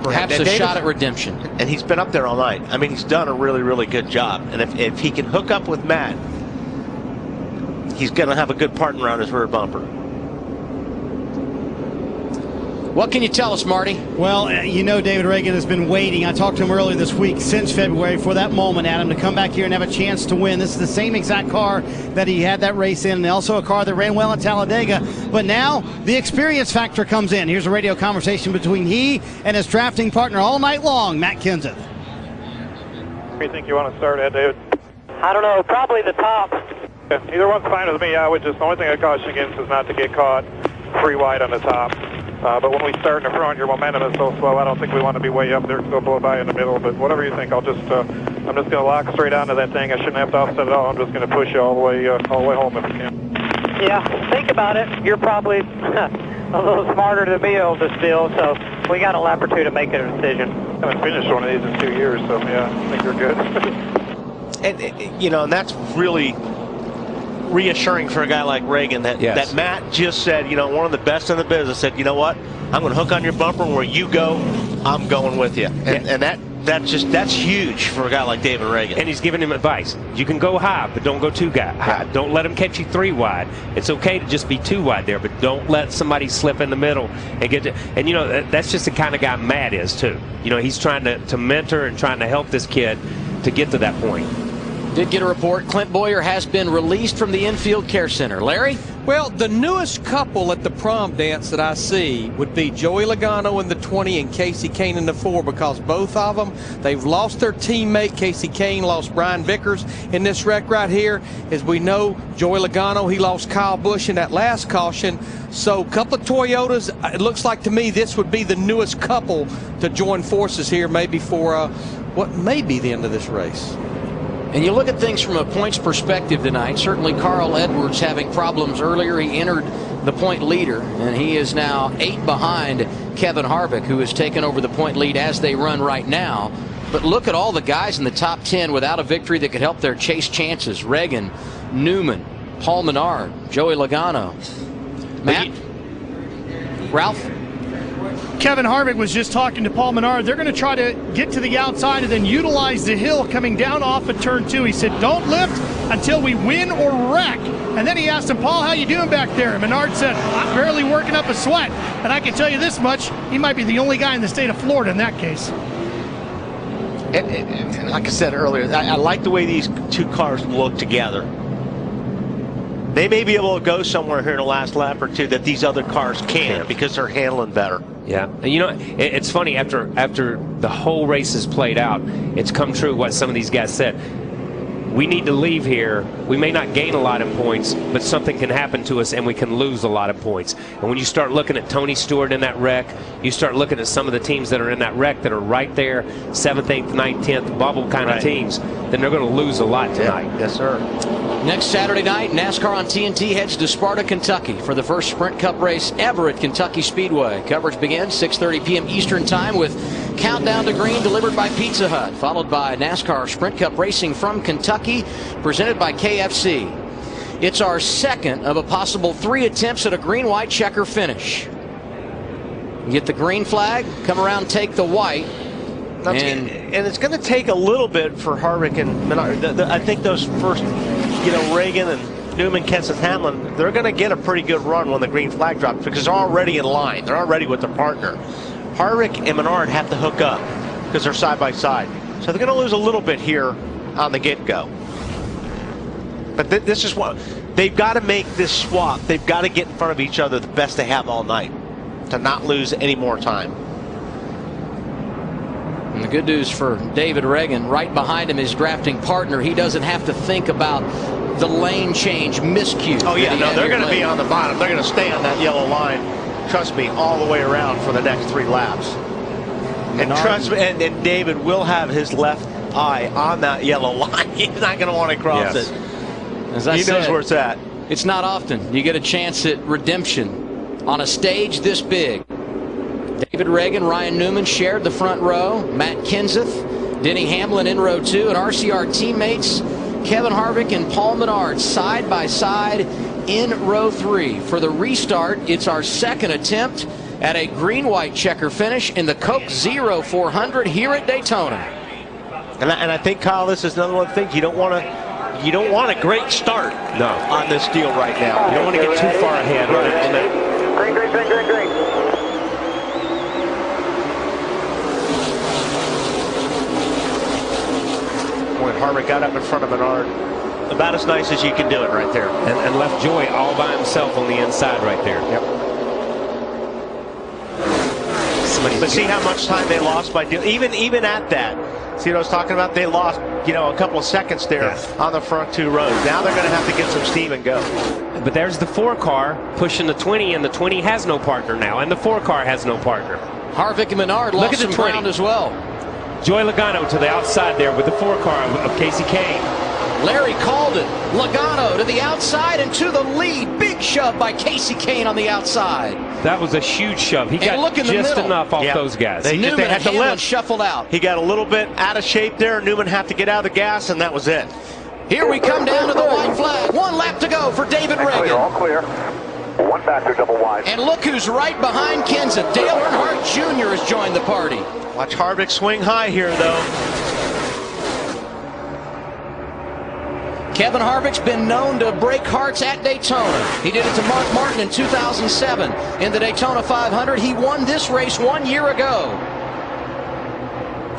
Perhaps a shot at redemption. And he's been up there all night. I mean, he's done a really, really good job. And if he can hook up with Matt, he's going to have a good partner on his rear bumper. What can you tell us, Marty? Well, you know, David Reagan has been waiting. I talked to him earlier this week, since February, for that moment, Adam, to come back here and have a chance to win. This is the same exact car that he had that race in, and also a car that ran well in Talladega. But now the experience factor comes in. Here's a radio conversation between he and his drafting partner all night long, Matt Kenseth. Where do you think you want to start at, David? I don't know, probably the top. Yeah, either one's fine with me. The only thing I caution against is not to get caught free wide on the top. But when we start in the front, your momentum is so slow, I don't think we want to be way up there, so blow by in the middle. But whatever you think, I'm just going to lock straight onto that thing. I shouldn't have to offset at all. I'm just going to push you all the way home if I can. Yeah, think about it. You're probably a little smarter than me over still, so we got a lap or two to make a decision. I haven't finished one of these in 2 years, so yeah, I think you're good. And that's really reassuring for a guy like Reagan that Matt just said, one of the best in the business said, you know what, I'm going to hook on your bumper, and where you go, I'm going with you. And that's huge for a guy like David Reagan. And he's giving him advice. You can go high, but don't go too high. Don't let him catch you 3 wide. It's okay to just be 2 wide there, but don't let somebody slip in the middle and get to. And that's just the kind of guy Matt is too. He's trying to mentor and trying to help this kid to get to that point. Did get a report. Clint Boyer has been released from the infield care center. Larry? Well, the newest couple at the prom dance that I see would be Joey Logano in the 20 and Casey Kane in the 4, because both of them, they've lost their teammate. Casey Kane lost Brian Vickers in this wreck right here. As we know, Joey Logano, he lost Kyle Busch in that last caution. So a couple of Toyotas, it looks like to me this would be the newest couple to join forces here, maybe for what may be the end of this race. And you look at things from a points perspective tonight. Certainly Carl Edwards having problems earlier. He entered the point leader, and he is now 8 behind Kevin Harvick, who has taken over the point lead as they run right now. But look at all the guys in the top 10 without a victory that could help their chase chances. Reagan, Newman, Paul Menard, Joey Logano. Matt? Ralph? Kevin Harvick was just talking to Paul Menard. They're going to try to get to the outside and then utilize the hill coming down off of turn 2. He said, don't lift until we win or wreck. And then he asked him, Paul, how you doing back there? And Menard said, I'm barely working up a sweat. And I can tell you this much, he might be the only guy in the state of Florida in that case. And like I said earlier, I like the way these 2 cars look together. They may be able to go somewhere here in the last lap or 2 that these other cars can't, because they're handling better. Yeah, and it's funny, after the whole race is played out, it's come true what some of these guys said. We need to leave here. We may not gain a lot of points, but something can happen to us and we can lose a lot of points. And when you start looking at Tony Stewart in that wreck, you start looking at some of the teams that are in that wreck that are right there, 7th, 8th, 9th, 10th, bubble kind of teams, then they're going to lose a lot tonight. Yeah. Yes, sir. Next Saturday night, NASCAR on TNT heads to Sparta, Kentucky for the first Sprint Cup race ever at Kentucky Speedway. Coverage begins 6:30 p.m. Eastern Time with Countdown to Green delivered by Pizza Hut, followed by NASCAR Sprint Cup racing from Kentucky presented by KFC. It's our second of a possible 3 attempts at a green-white checker finish. Get the green flag, come around, take the white. And it's going to take a little bit for Harvick and Menard. I think those first, Reagan and Newman, Kenseth, Hamlin, they're going to get a pretty good run when the green flag drops because they're already in line. They're already with their partner. Harvick and Menard have to hook up because they're side by side. So they're going to lose a little bit here on the get-go. But this is what they've got to make this swap. They've got to get in front of each other the best they have all night to not lose any more time. And the good news for David Reagan, right behind him, his drafting partner. He doesn't have to think about the lane change miscue. Oh, yeah, no, they're going to be on the bottom. They're going to stay on that yellow line, trust me, all the way around for the next 3 laps. And trust me, and David will have his left eye on that yellow line. He's not going to want to cross it. As I he said, knows where it's at. It's not often you get a chance at redemption on a stage this big. David Reagan, Ryan Newman shared the front row. Matt Kenseth, Denny Hamlin in row 2, and RCR teammates Kevin Harvick and Paul Menard side by side in row 3. For the restart, it's our second attempt at a green-white checker finish in the Coke Zero 400 here at Daytona. And I think, Kyle, this is another one of the things you don't want a great start on this deal right now. You don't want to get too far ahead. Green, green, green, green, green. When Harvick got up in front of Menard, about as nice as you can do it right there. And left Joy all by himself on the inside right there. Yep. But see how much time they lost by doing, even at that. See what I was talking about? They lost, a couple of seconds there on the front two rows. Now they're going to have to get some steam and go. But there's the 4 car pushing the 20, and the 20 has no partner now, and the 4 car has no partner. Harvick and Menard lost some ground as well. Joy Logano to the outside there with the 4 car of Casey Kane. Larry called it. Logano to the outside and to the lead. Big shove by Casey Kane on the outside. That was a huge shove. He got just enough off those guys. They had to let shuffled out. He got a little bit out of shape there. Newman had to get out of the gas, and that was it. Here we come down to the white flag. 1 lap to go for David Reagan. All clear. 1 back to double wide. And look who's right behind Kenseth. Dale Earnhardt Jr. has joined the party. Watch Harvick swing high here, though. Kevin Harvick's been known to break hearts at Daytona. He did it to Mark Martin in 2007 in the Daytona 500. He won this race 1 year ago.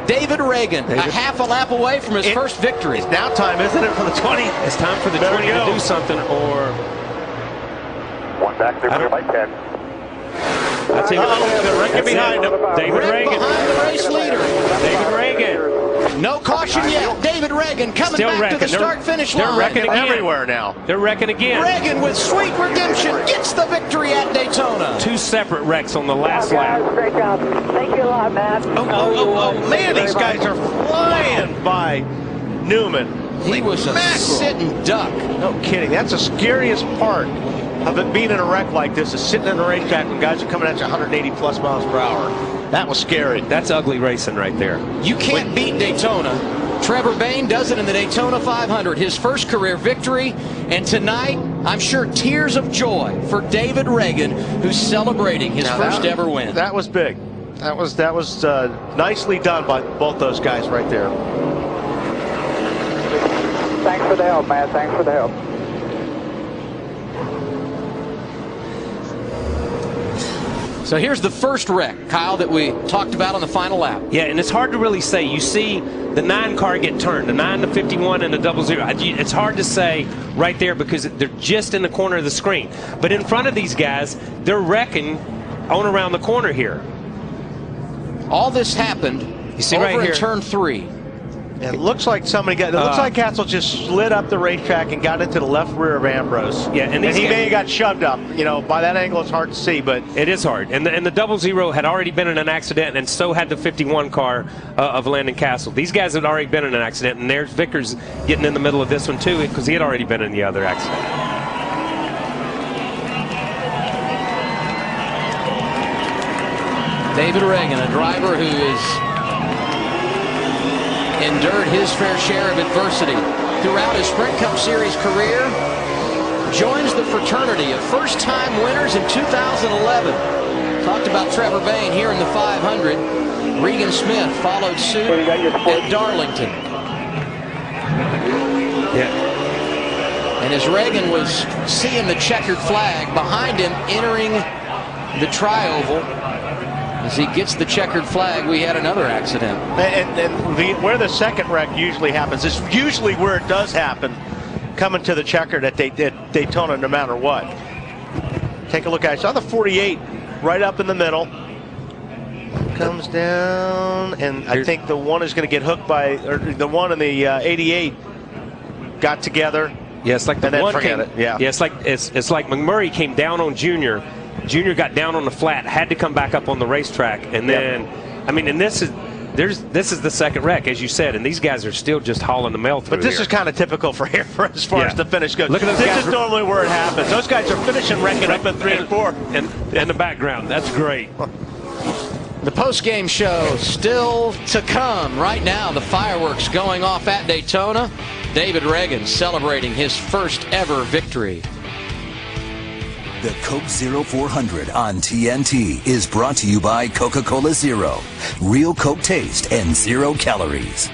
David Reagan, a half a lap away from his first victory. It's now time, isn't it, for the 20? It's time for the 20 to do something, or... 1 back to clear by 10. That's it. Reagan behind him. David Reagan. Behind the race leader. David Reagan. No caution yet. David Reagan coming Still back wrecking. to the start-finish line. They're wrecking again. Everywhere now. They're wrecking again. Reagan with sweet redemption gets the victory at Daytona. 2 separate wrecks on the last lap. Great job. Thank you a lot, Matt. Oh, man, these guys are flying by Newman. He was a sitting duck. No kidding. That's the scariest part of it being in a wreck like this, is sitting in a racetrack when guys are coming at you 180 plus miles per hour. That was scary. That's ugly racing right there. You can't beat Daytona. Trevor Bayne does it in the Daytona 500, his first career victory. And tonight, I'm sure tears of joy for David Reagan, who's celebrating his first ever win. That was big. That was nicely done by both those guys right there. Thanks for the help, Matt. Thanks for the help. So here's the first wreck, Kyle, that we talked about on the final lap. Yeah, and it's hard to really say. You see the 9 car get turned, the 9 to 51 and the 00. It's hard to say right there because they're just in the corner of the screen. But in front of these guys, they're wrecking on around the corner here. All this happened over right here in turn 3. It looks like somebody got. It looks like Castle just slid up the racetrack and got into the left rear of Ambrose. Yeah, and he may have got shoved up. By that angle, it's hard to see, but it is hard. And the 00 had already been in an accident, and so had the 51 car of Landon Castle. These guys had already been in an accident, and there's Vickers getting in the middle of this one too, because he had already been in the other accident. David Reagan, a driver who is endured his fair share of adversity throughout his Sprint Cup Series career, joins the fraternity of first-time winners in 2011. Talked about Trevor Bayne here in the 500. Regan Smith followed suit at Darlington. Yeah. And as Reagan was seeing the checkered flag behind him entering the tri-oval, as he gets the checkered flag, we had another accident. And where the second wreck usually happens is usually where it does happen, coming to the checkered at Daytona no matter what. Take a look at it. Saw the 48 right up in the middle. Comes down, and I think the one is going to get hooked by, or the one in the 88 got together. Yeah, it's like the and one then forget came, it. Yeah, it's like McMurray came down on Junior. Junior got down on the flat, had to come back up on the racetrack, and then, I mean, and this is the second wreck, as you said, and these guys are still just hauling the mail through. But this here. is kind of typical for here, as far as the finish goes. Look at those this guys. is normally where it happens. Those guys are finishing wrecking up in 3 and 4. And in the background, that's great. The post-game show still to come. Right now, the fireworks going off at Daytona. David Reagan celebrating his first ever victory. The Coke Zero 400 on TNT is brought to you by Coca-Cola Zero. Real Coke taste and 0 calories.